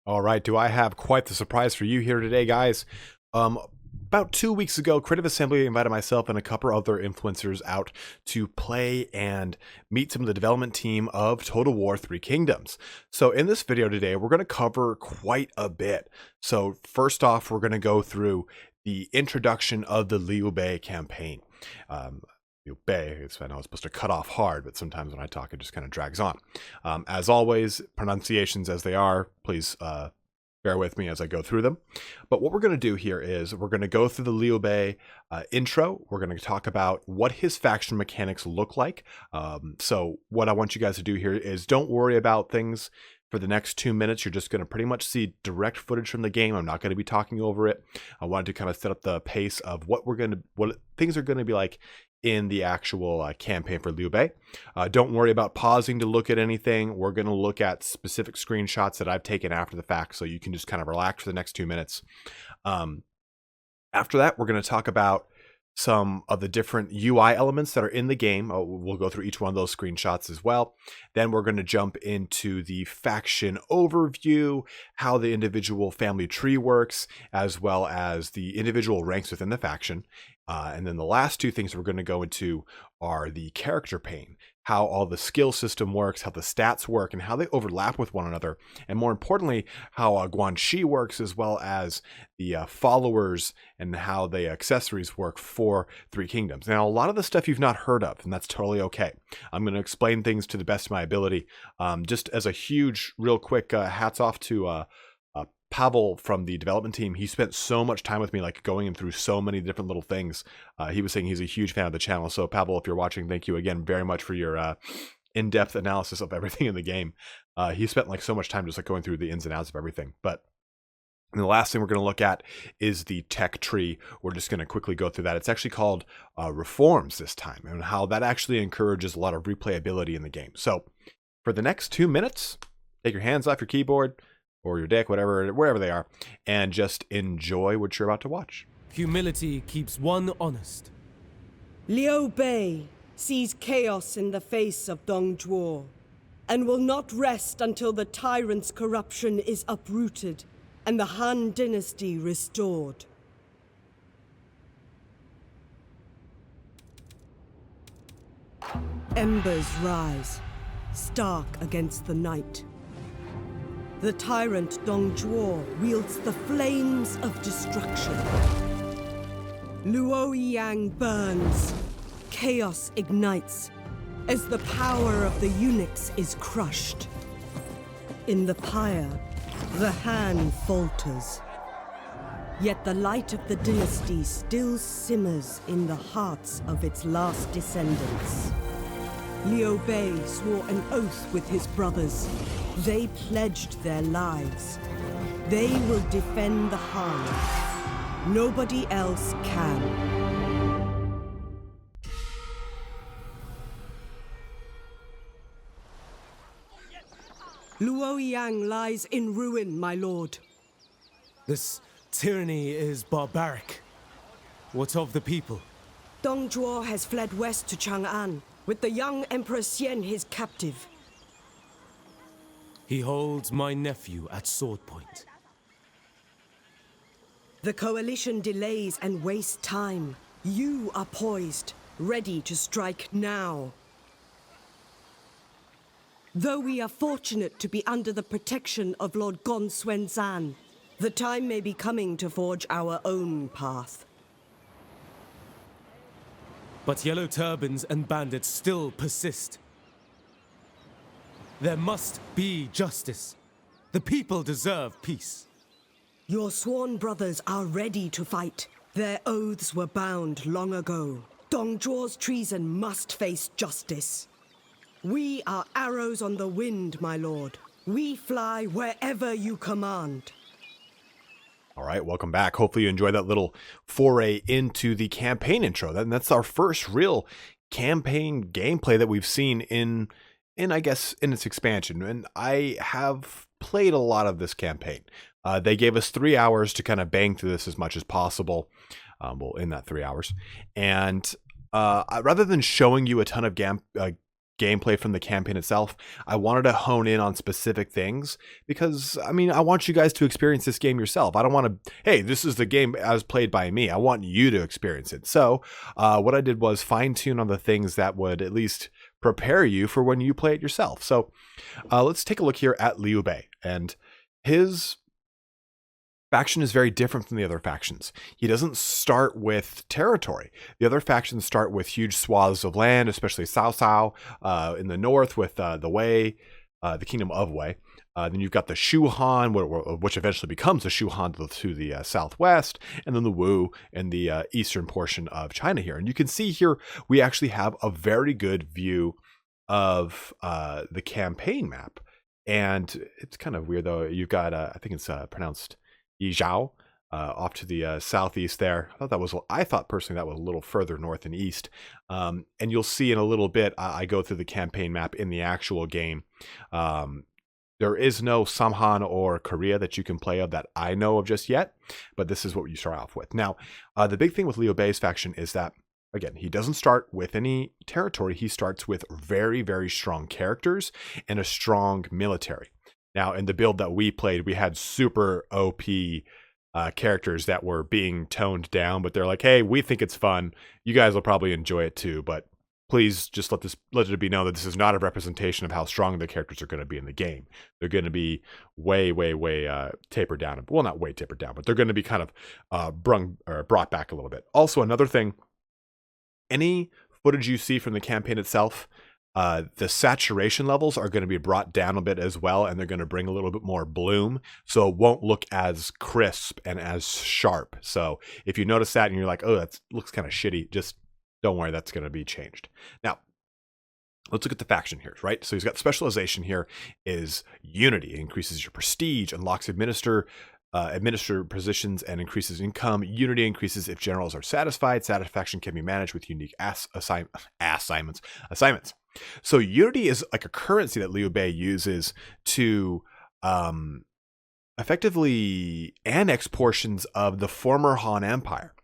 All right, do I have quite the surprise for you here today, guys? Um, about 2 weeks ago, Creative Assembly invited myself and a couple other influencers out to play and meet some of the development team of Total War 3 Kingdoms. So in this video today, we're going to cover quite a bit. So first off, we're going to go through the introduction of the Liu Bei campaign. Liu Bei, I know it's supposed to cut off hard, but sometimes when I talk, it just kind of drags on. As always, pronunciations as they are, please bear with me as I go through them. But what we're going to do here is we're going to go through the Liu Bei intro. We're going to talk about what his faction mechanics look like. So what I want you guys to do here is don't worry about things for the next 2 minutes. You're just going to pretty much see direct footage from the game. I'm not going to be talking over it. I wanted to kind of set up the pace of what things are going to be like in the actual campaign for Liu Bei. Don't worry about pausing to look at anything. We're going to look at specific screenshots that I've taken after the fact, so you can just kind of relax for the next 2 minutes. After that, we're going to talk about some of the different UI elements that are in the game. We'll go through each one of those screenshots as well. Then we're going to jump into the faction overview, how the individual family tree works, as well as the individual ranks within the faction. And then the last two things we're going to go into are the character pane, how all the skill system works, how the stats work, and how they overlap with one another. And more importantly, how Guanxi works, as well as the followers and how the accessories work for Three Kingdoms. Now, a lot of the stuff you've not heard of, and that's totally okay. I'm going to explain things to the best of my ability. Just as a huge, real quick hats off to Pavel from the development team. He spent so much time with me, like going through so many different little things. He was saying he's a huge fan of the channel. So Pavel, if you're watching, thank you again very much for your in-depth analysis of everything in the game. He spent like so much time just like going through the ins and outs of everything. But and the last thing we're going to look at is the tech tree. We're just going to quickly go through that. It's actually called reforms this time, and how that actually encourages a lot of replayability in the game. So for the next 2 minutes, take your hands off your keyboard or your deck, wherever they are, and just enjoy what you're about to watch. Humility keeps one honest. Liu Bei sees chaos in the face of Dongzhuo, and will not rest until the tyrant's corruption is uprooted and the Han dynasty restored. Embers rise, stark against the night. The tyrant Dongzhuo wields the flames of destruction. Luoyang burns. Chaos ignites as the power of the eunuchs is crushed. In the pyre, the Han falters. Yet the light of the dynasty still simmers in the hearts of its last descendants. Liu Bei swore an oath with his brothers. They pledged their lives. They will defend the Han. Nobody else can. Luoyang lies in ruin, my lord. This tyranny is barbaric. What of the people? Dongzhuo has fled west to Chang'an, with the young Emperor Xian his captive. He holds my nephew at sword point. The coalition delays and wastes time. You are poised, ready to strike now. Though we are fortunate to be under the protection of Lord Gon Xuanzan, the time may be coming to forge our own path. But yellow turbans and bandits still persist. There must be justice. The people deserve peace. Your sworn brothers are ready to fight. Their oaths were bound long ago. Dongzhuo's treason must face justice. We are arrows on the wind, my lord. We fly wherever you command. All right, welcome back. Hopefully you enjoyed that little foray into the campaign intro. That's our first real campaign gameplay that we've seen in I guess in its expansion. And I have played a lot of this campaign. They gave us 3 hours to kind of bang through this as much as possible. Well, in that 3 hours. And rather than showing you a ton of gameplay from the campaign itself. I wanted to hone in on specific things because, I mean, I want you guys to experience this game yourself. I don't want to, hey, this is the game as played by me. I want you to experience it. So what I did was fine tune on the things that would at least prepare you for when you play it yourself. So let's take a look here at Liu Bei, and his faction is very different from the other factions. He doesn't start with territory. The other factions start with huge swaths of land, especially Cao Cao in the north with the Wei, the Kingdom of Wei. Then you've got the Shu Han, which eventually becomes the Shu Han to the southwest, and then the Wu in the eastern portion of China here. And you can see here we actually have a very good view of the campaign map. And it's kind of weird, though. You've got, I think it's pronounced Yizhao, off to the southeast there. I thought personally that was a little further north and east. And you'll see in a little bit, I go through the campaign map in the actual game. There is no Samhan or Korea that you can play of that I know of just yet, but this is what you start off with. Now, the big thing with Liu Bei's faction is that, again, he doesn't start with any territory. He starts with very, very strong characters and a strong military. Now, in the build that we played, we had super OP characters that were being toned down, but they're like, hey, we think it's fun. You guys will probably enjoy it too, but please just let it be known that this is not a representation of how strong the characters are going to be in the game. They're going to be way, way, way tapered down. Well, not way tapered down, but they're going to be kind of brought back a little bit. Also, another thing, any footage you see from the campaign itself, the saturation levels are going to be brought down a bit as well, and they're going to bring a little bit more bloom, so it won't look as crisp and as sharp. So if you notice that and you're like, oh, that looks kind of shitty, just don't worry, that's going to be changed. Now, let's look at the faction here, right? So he's got specialization here is unity. It increases your prestige, unlocks administer positions, and increases income. Unity increases if generals are satisfied. Satisfaction can be managed with unique assignments. So unity is like a currency that Liu Bei uses to effectively annex portions of the former Han Empire.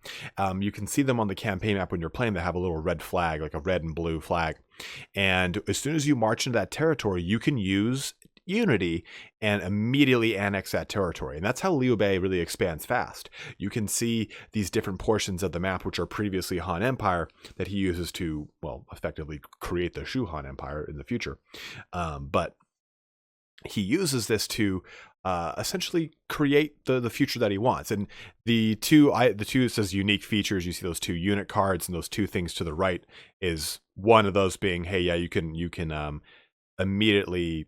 You can see them on the campaign map when you're playing. They have a little red flag, like a red and blue flag. And as soon as you march into that territory, you can use unity and immediately annex that territory. And that's how Liu Bei really expands fast. You can see these different portions of the map, which are previously Han Empire, that he uses to, well, effectively create the Shu Han Empire in the future. But he uses this to essentially create the future that he wants. And the two says unique features. You see those two unit cards, and those two things to the right is one of those being, hey, yeah, you can immediately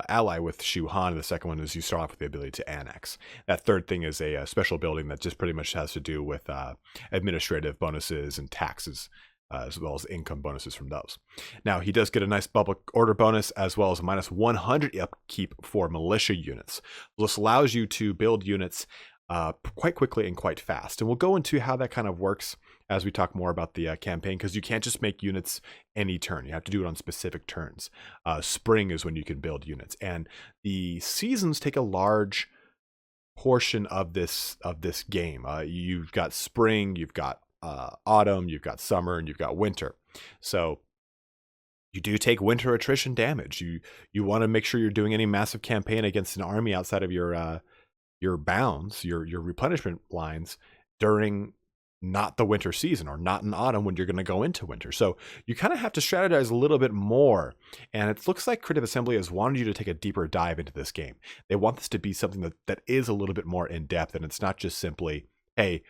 ally with Shu Han, and the second one is you start off with the ability to annex. That third thing is a special building that just pretty much has to do with administrative bonuses and taxes, as well as income bonuses from those. Now, he does get a nice public order bonus, as well as a minus 100 upkeep for militia units. This allows you to build units quite quickly and quite fast. And we'll go into how that kind of works as we talk more about the campaign, because you can't just make units any turn. You have to do it on specific turns. Spring is when you can build units. And the seasons take a large portion of this game. You've got spring, you've got autumn, you've got summer, and you've got winter. So you do take winter attrition damage. You want to make sure you're doing any massive campaign against an army outside of your bounds, your replenishment lines during not the winter season, or not in autumn when you're going to go into winter. So you kind of have to strategize a little bit more. And it looks like Creative Assembly has wanted you to take a deeper dive into this game. They want this to be something that is a little bit more in depth, and it's not just simply, hey,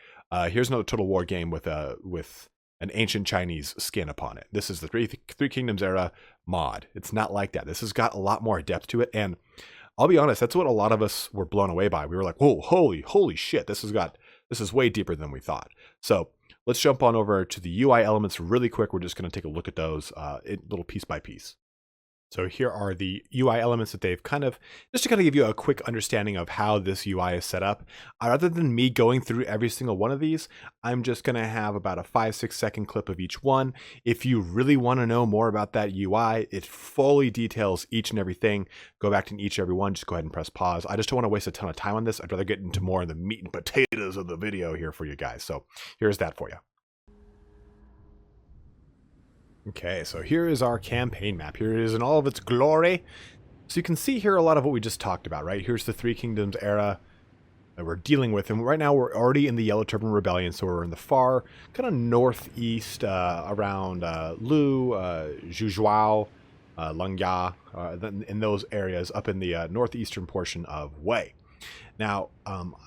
here's another Total War game with an ancient Chinese skin upon it. This is the Three Kingdoms era mod. It's not like that. This has got a lot more depth to it, and I'll be honest, that's what a lot of us were blown away by. We were like, whoa, holy shit, this is way deeper than we thought. So let's jump on over to the UI elements really quick. We're just going to take a look at those little piece by piece. So here are the UI elements that they've just to give you a quick understanding of how this UI is set up. Rather than me going through every single one of these, I'm just going to have about a 5-6 second clip of each one. If you really want to know more about that UI, it fully details each and everything. Go back to each and every one, just go ahead and press pause. I just don't want to waste a ton of time on this. I'd rather get into more of the meat and potatoes of the video here for you guys. So here's that for you. Okay, so here is our campaign map. Here it is in all of its glory. So you can see here a lot of what we just talked about, right? Here's the Three Kingdoms era that we're dealing with. And right now we're already in the Yellow Turban Rebellion. So we're in the far kind of northeast around Lu, Zhujiao, Lengya, in those areas up in the northeastern portion of Wei. Now,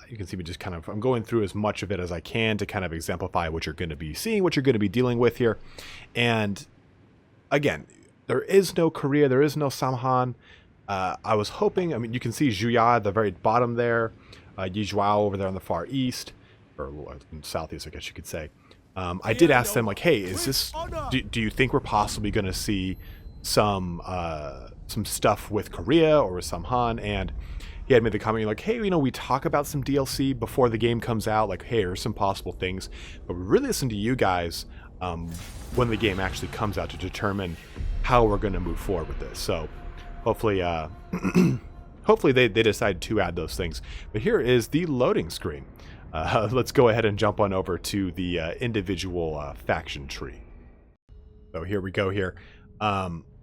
you can see me just kind of, I'm going through as much of it as I can to kind of exemplify what you're going to be seeing, what you're going to be dealing with here. And again, there is no Korea, there is no Samhan. I was hoping, I mean, you can see Zhuya at the very bottom there, Yizhuao over there on the far east, or southeast, I guess you could say. I did ask them, like, hey, is this, do you think we're possibly going to see some stuff with Korea or with Samhan? And he had made the comment like, hey, we talk about some DLC before the game comes out, like, hey, here's some possible things, but we really listen to you guys when the game actually comes out to determine how we're going to move forward with this. So hopefully hopefully they decide to add those things. But here is the loading screen. Let's go ahead and jump on over to the individual faction tree. So here we go here.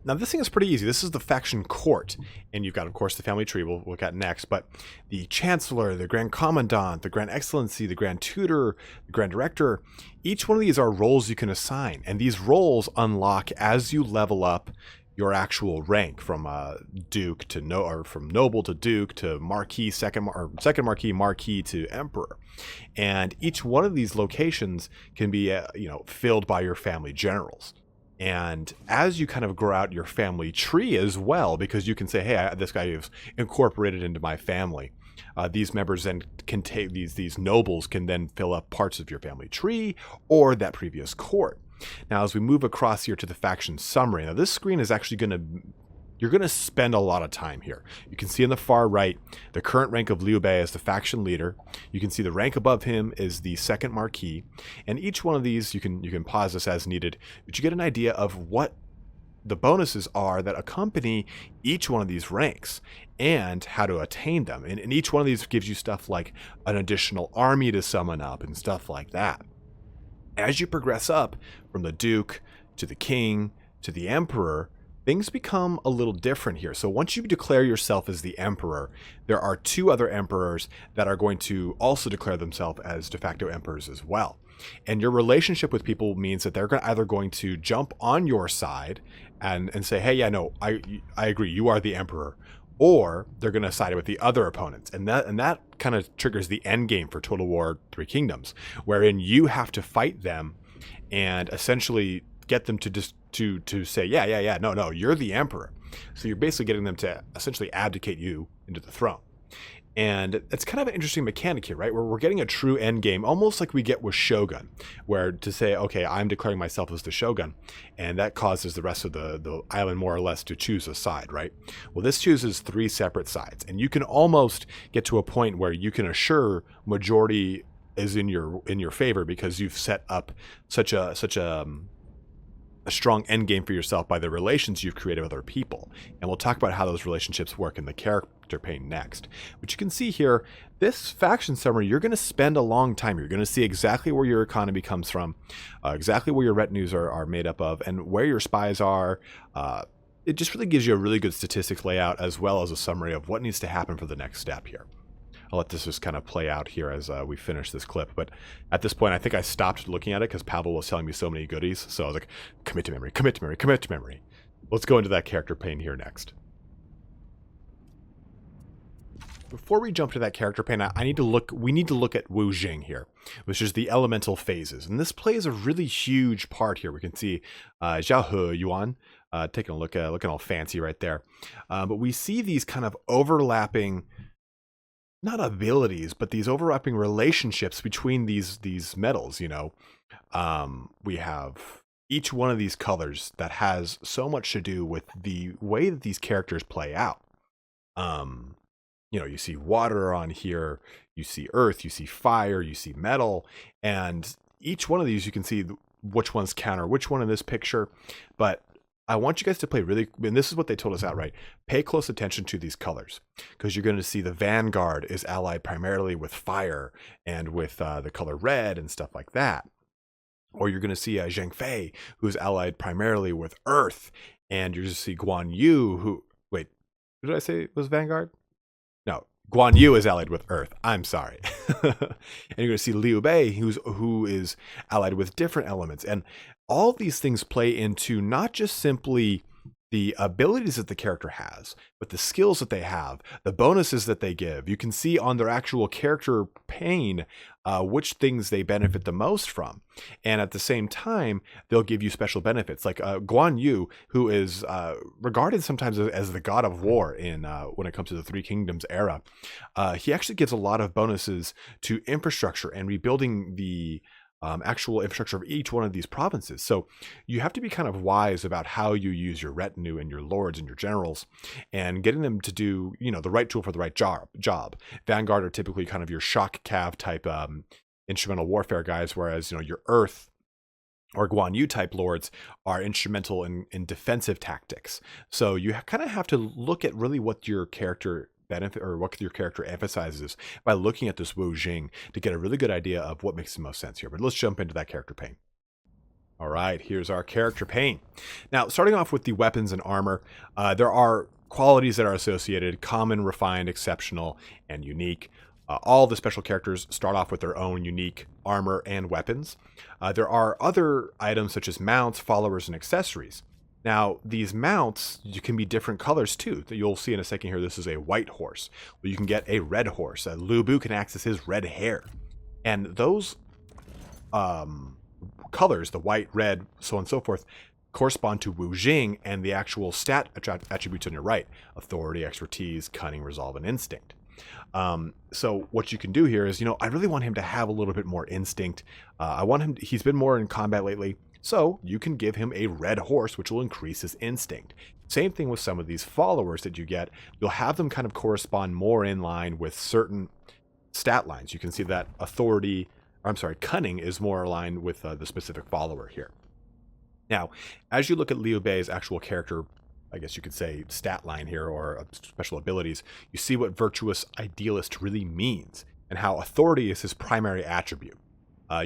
Now this thing is pretty easy. This is the faction court, and you've got, of course, the family tree we'll look at next, but the Chancellor, the Grand Commandant, the Grand Excellency, the Grand Tutor, the Grand Director, each one of these are roles you can assign, and these roles unlock as you level up your actual rank from Duke to or from Noble to Duke to Marquis, second Marquis, Marquis to Emperor. And each one of these locations can be filled by your family generals. And as you kind of grow out your family tree as well, because you can say, hey, this guy is incorporated into my family. These members then can take these nobles can then fill up parts of your family tree or that previous court. Now, as we move across here to the faction summary, now this screen is actually you're going to spend a lot of time here. You can see on the far right, the current rank of Liu Bei as the faction leader. You can see the rank above him is the second Marquis. And each one of these, you can pause this as needed, but you get an idea of what the bonuses are that accompany each one of these ranks and how to attain them. And each one of these gives you stuff like an additional army to summon up and stuff like that. As you progress up from the Duke to the King to the Emperor, things become a little different here. So once you declare yourself as the Emperor, there are two other Emperors that are going to also declare themselves as de facto Emperors as well. And your relationship with people means that they're either going to jump on your side and say, hey, yeah, no, I agree, you are the Emperor. Or they're going to side with the other opponents. And that kind of triggers the end game for Total War Three Kingdoms, wherein you have to fight them and essentially get them to say, yeah, no, you're the Emperor. So you're basically getting them to essentially abdicate you into the throne. And it's kind of an interesting mechanic here, right? Where we're getting a true end game, almost like we get with Shogun, where to say, okay, I'm declaring myself as the Shogun, and that causes the rest of the island more or less to choose a side, right? Well, this chooses three separate sides, and you can almost get to a point where you can assure majority is in your favor because you've set up such a strong end game for yourself by the relations you've created with other people. And we'll talk about how those relationships work in the character pane next. But you can see here, this faction summary, you're going to spend a long time. You're going to see exactly where your economy comes from, exactly where your retinues are made up of, and where your spies are. It just really gives you a really good statistics layout as well as a summary of what needs to happen for the next step here. I'll let this just kind of play out here as we finish this clip. But at this point, I think I stopped looking at it because Pavel was telling me so many goodies. So I was like, commit to memory, commit to memory, commit to memory. Let's go into that character pane here next. Before we jump to that character pane, we need to look at Wu Jing here, which is the elemental phases. And this plays a really huge part here. We can see Zhao He Yuan taking a look, looking all fancy right there. But we see these kind of overlapping, not abilities, but these overlapping relationships between these metals, we have each one of these colors that has so much to do with the way that these characters play out. You see water on here, you see earth, you see fire, you see metal, and each one of these you can see which ones counter which one in this picture. But I want you guys to play and this is what they told us outright, pay close attention to these colors, because you're going to see the Vanguard is allied primarily with fire and with the color red and stuff like that. Or you're going to see Zhang Fei, who's allied primarily with Earth. And you're going to see Guan Yu, who... Wait, what did I say was Vanguard? No, Guan Yu is allied with Earth. I'm sorry. And you're going to see Liu Bei, who is allied with different elements. And all these things play into not just simply the abilities that the character has, but the skills that they have, the bonuses that they give. You can see on their actual character pane which things they benefit the most from. And at the same time, they'll give you special benefits. Like Guan Yu, who is regarded sometimes as the god of war in when it comes to the Three Kingdoms era, he actually gives a lot of bonuses to infrastructure and rebuilding the actual infrastructure of each one of these provinces. So you have to be kind of wise about how you use your retinue and your lords and your generals, and getting them to do, the right tool for the right job. Vanguard are typically kind of your shock cav type instrumental warfare guys, whereas your Earth or Guan Yu type lords are instrumental in defensive tactics. So you kind of have to look at really what your character benefit or what your character emphasizes by looking at this Wu Jing to get a really good idea of what makes the most sense here. But let's jump into that character pane. All right, here's our character pane. Now, starting off with the weapons and armor, there are qualities that are associated: common, refined, exceptional, and unique. All the special characters start off with their own unique armor and weapons. There are other items such as mounts, followers, and accessories. Now, these mounts can be different colors too. You'll see in a second here, this is a white horse. Well, you can get a red horse. Liu Bei can access his red hair. And those colors, the white, red, so on and so forth, correspond to Wu Jing and the actual stat attributes on your right: authority, expertise, cunning, resolve, and instinct. So what you can do here is, I really want him to have a little bit more instinct. He's been more in combat lately. So you can give him a red horse, which will increase his instinct. Same thing with some of these followers that you get. You'll have them kind of correspond more in line with certain stat lines. You can see that cunning is more aligned with the specific follower here. Now, as you look at Liu Bei's actual character, I guess you could say stat line here, or special abilities, you see what virtuous idealist really means and how authority is his primary attribute.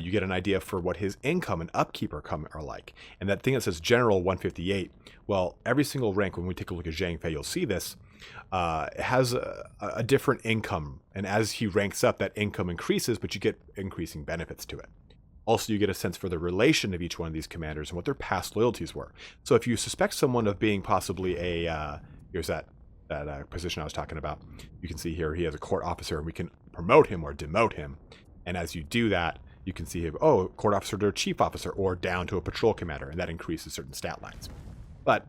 You get an idea for what his income and upkeep are like. And that thing that says General 158, well, every single rank, when we take a look at Zhang Fei, you'll see this, has a different income. And as he ranks up, that income increases, but you get increasing benefits to it. Also, you get a sense for the relation of each one of these commanders and what their past loyalties were. So if you suspect someone of being possibly here's that position I was talking about, you can see here he has a court officer, and we can promote him or demote him. And as you do that, you can see him, court officer to a chief officer, or down to a patrol commander, and that increases certain stat lines. But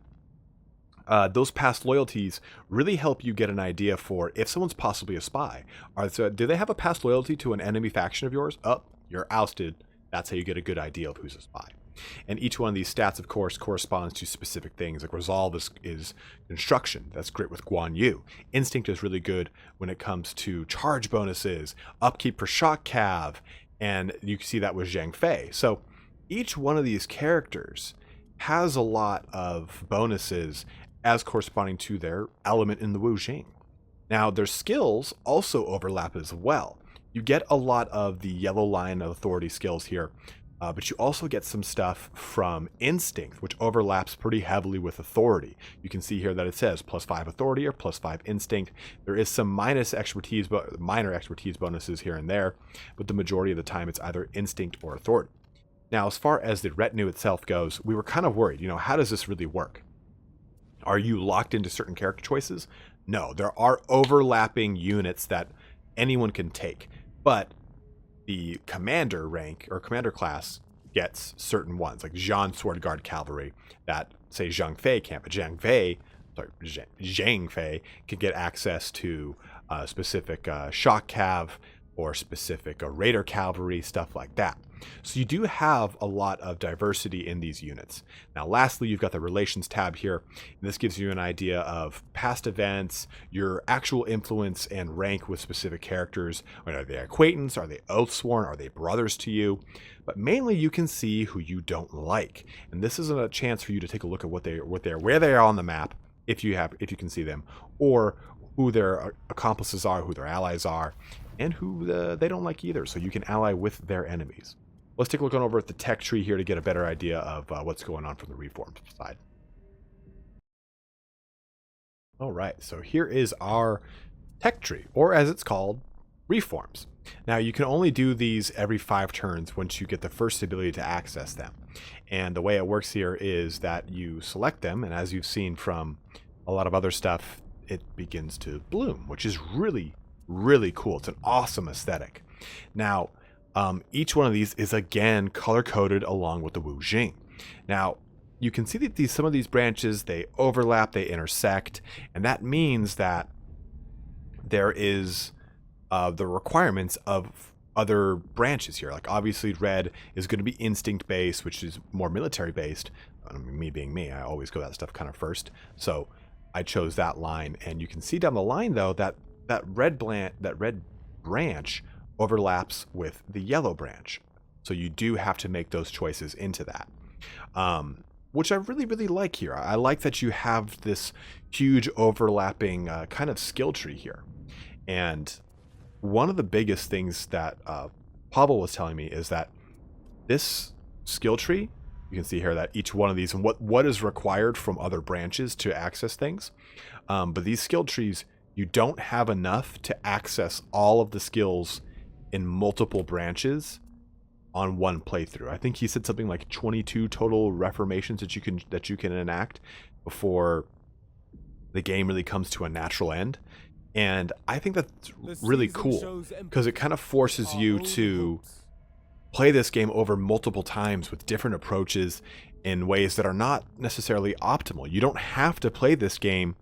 those past loyalties really help you get an idea for if someone's possibly a spy. Do they have a past loyalty to an enemy faction of yours? You're ousted. That's how you get a good idea of who's a spy. And each one of these stats, of course, corresponds to specific things. Like resolve is construction. That's great with Guan Yu. Instinct is really good when it comes to charge bonuses, upkeep for shock cav, and you can see that with Zhang Fei. So each one of these characters has a lot of bonuses as corresponding to their element in the Wu Jing. Now, their skills also overlap as well. You get a lot of the yellow line of authority skills here, but you also get some stuff from instinct, which overlaps pretty heavily with authority. You can see here that it says +5 authority or +5 instinct. There is some minor expertise bonuses here and there, but the majority of the time it's either instinct or authority. Now, as far as the retinue itself goes, we were kind of worried, how does this really work? Are you locked into certain character choices? No, there are overlapping units that anyone can take, but the commander rank or commander class gets certain ones, like Zhan Sword Guard Cavalry, that say Zhang Fei can't, but Zhang Fei can get access to specific shock cav or specific raider cavalry, stuff like that. So you do have a lot of diversity in these units. Now, lastly, you've got the relations tab here. And this gives you an idea of past events, your actual influence and rank with specific characters. Are they acquaintance? Are they oathsworn? Are they brothers to you? But mainly you can see who you don't like. And this is a chance for you to take a look at where they are on the map, if you can see them, or who their accomplices are, who their allies are, and who they don't like either. So you can ally with their enemies. let's take a look on over at the tech tree here to get a better idea of what's going on from the reformed side. All right, so here is our tech tree, or as it's called, reforms. Now you can only do these every 5 turns once you get the first ability to access them. And the way it works here is that you select them, and as you've seen from a lot of other stuff, it begins to bloom, which is really, really cool. It's an awesome aesthetic. Now, each one of these is again color-coded along with the Wu Jing. Now, you can see that some of these branches, they overlap, they intersect, and that means that there is the requirements of other branches here. Like obviously red is going to be instinct based, which is more military based. I mean, me being me, I always go that stuff kind of first. So I chose that line, and you can see down the line though that red branch overlaps with the yellow branch. So you do have to make those choices into that. Which I really, really like here. I like that you have this huge overlapping kind of skill tree here. And one of the biggest things that Pavel was telling me is that this skill tree, you can see here that each one of these and what is required from other branches to access things. But these skill trees, you don't have enough to access all of the skills in multiple branches on one playthrough. I think he said something like 22 total reformations that you can enact before the game really comes to a natural end. And I think that's really cool because it kind of forces you to play this game over multiple times with different approaches in ways that are not necessarily optimal. You don't have to play this game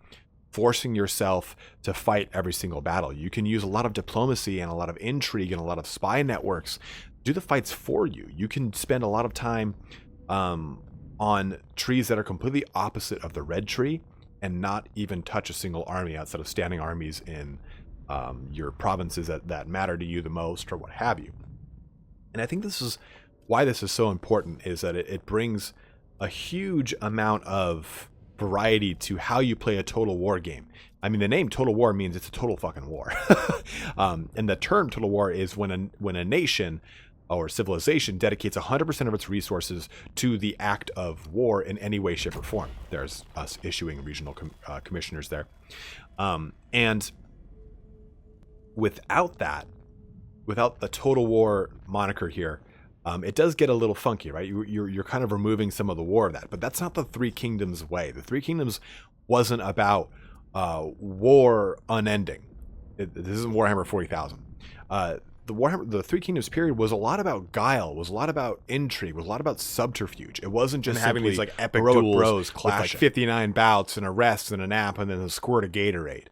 forcing yourself to fight every single battle. You can use a lot of diplomacy and a lot of intrigue and a lot of spy networks do the fights for you. You can spend a lot of time on trees that are completely opposite of the red tree and not even touch a single army outside of standing armies in your provinces that matter to you the most or what have you. And I think this is why this is so important, is that it brings a huge amount of variety to how you play a total war game. I mean, the name Total War means it's a total fucking war. And the term Total War is when a nation or civilization dedicates 100% of its resources to the act of war in any way, shape, or form. There's us issuing regional commissioners there. And without the Total War moniker here, it does get a little funky, right? You're kind of removing some of the war of that, but that's not the Three Kingdoms way. The Three Kingdoms wasn't about war unending. This isn't Warhammer 40,000. The Three Kingdoms period was a lot about guile, was a lot about intrigue, was a lot about subterfuge. It wasn't just having these like epic duels bros clashing with like 59 bouts and arrests and a nap and then a squirt of Gatorade.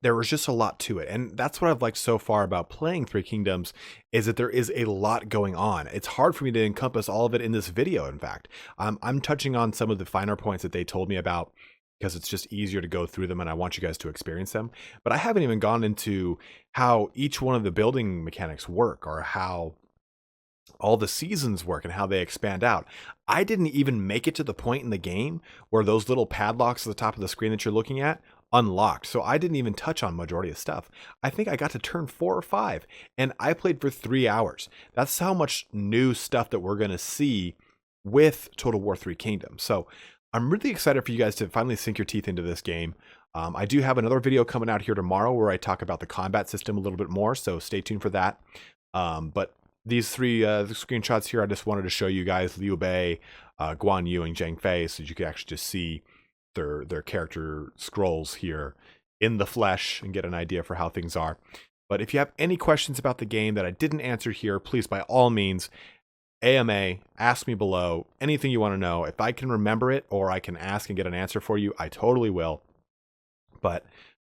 There was just a lot to it, and that's what I've liked so far about playing Three Kingdoms, is that there is a lot going on. It's hard for me to encompass all of it in this video. In fact, I'm touching on some of the finer points that they told me about, because it's just easier to go through them and I want you guys to experience them. But I haven't even gone into how each one of the building mechanics work, or how all the seasons work and how they expand out. I didn't even make it to the point in the game where those little padlocks at the top of the screen that you're looking at unlocked. So I didn't even touch on majority of stuff. I think I got to turn 4 or 5 and I played for 3 hours. That's how much new stuff that we're going to see with Total War 3 Kingdoms. So I'm really excited for you guys to finally sink your teeth into this game. I do have another video coming out here tomorrow where I talk about the combat system a little bit more, so stay tuned for that. But these 3 screenshots here, I just wanted to show you guys Liu Bei, Guan Yu, and Zhang Fei, so you could actually just see their character scrolls here in the flesh and get an idea for how things are. But if you have any questions about the game that I didn't answer here, please, by all means, AMA, ask me below. Anything you want to know. If I can remember it or I can ask and get an answer for you, I totally will. But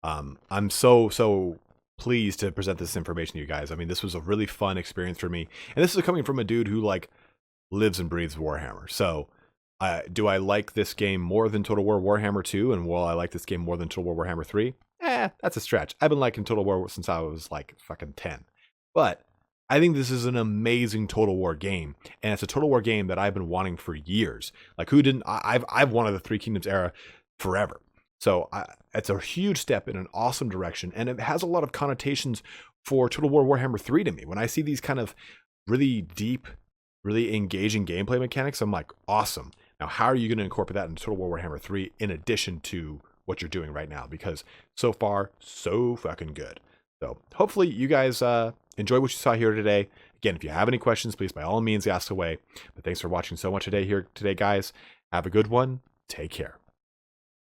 I'm so pleased to present this information to you guys. I mean, this was a really fun experience for me. And this is coming from a dude who like lives and breathes Warhammer. So do I like this game more than Total War Warhammer 2? And will I like this game more than Total War Warhammer 3? That's a stretch. I've been liking Total War since I was like fucking 10. But I think this is an amazing Total War game, and it's a Total War game that I've been wanting for years. Like, who didn't? I've wanted the Three Kingdoms era forever. So it's a huge step in an awesome direction, and it has a lot of connotations for Total War Warhammer 3 to me. When I see these kind of really deep really engaging gameplay mechanics. I'm like, awesome. Now, how are you going to incorporate that into Total War Warhammer 3 in addition to what you're doing right now? Because so far, so fucking good. So hopefully you guys enjoy what you saw here today. Again, if you have any questions, please by all means ask away. But thanks for watching so much today, guys. Have a good one. Take care.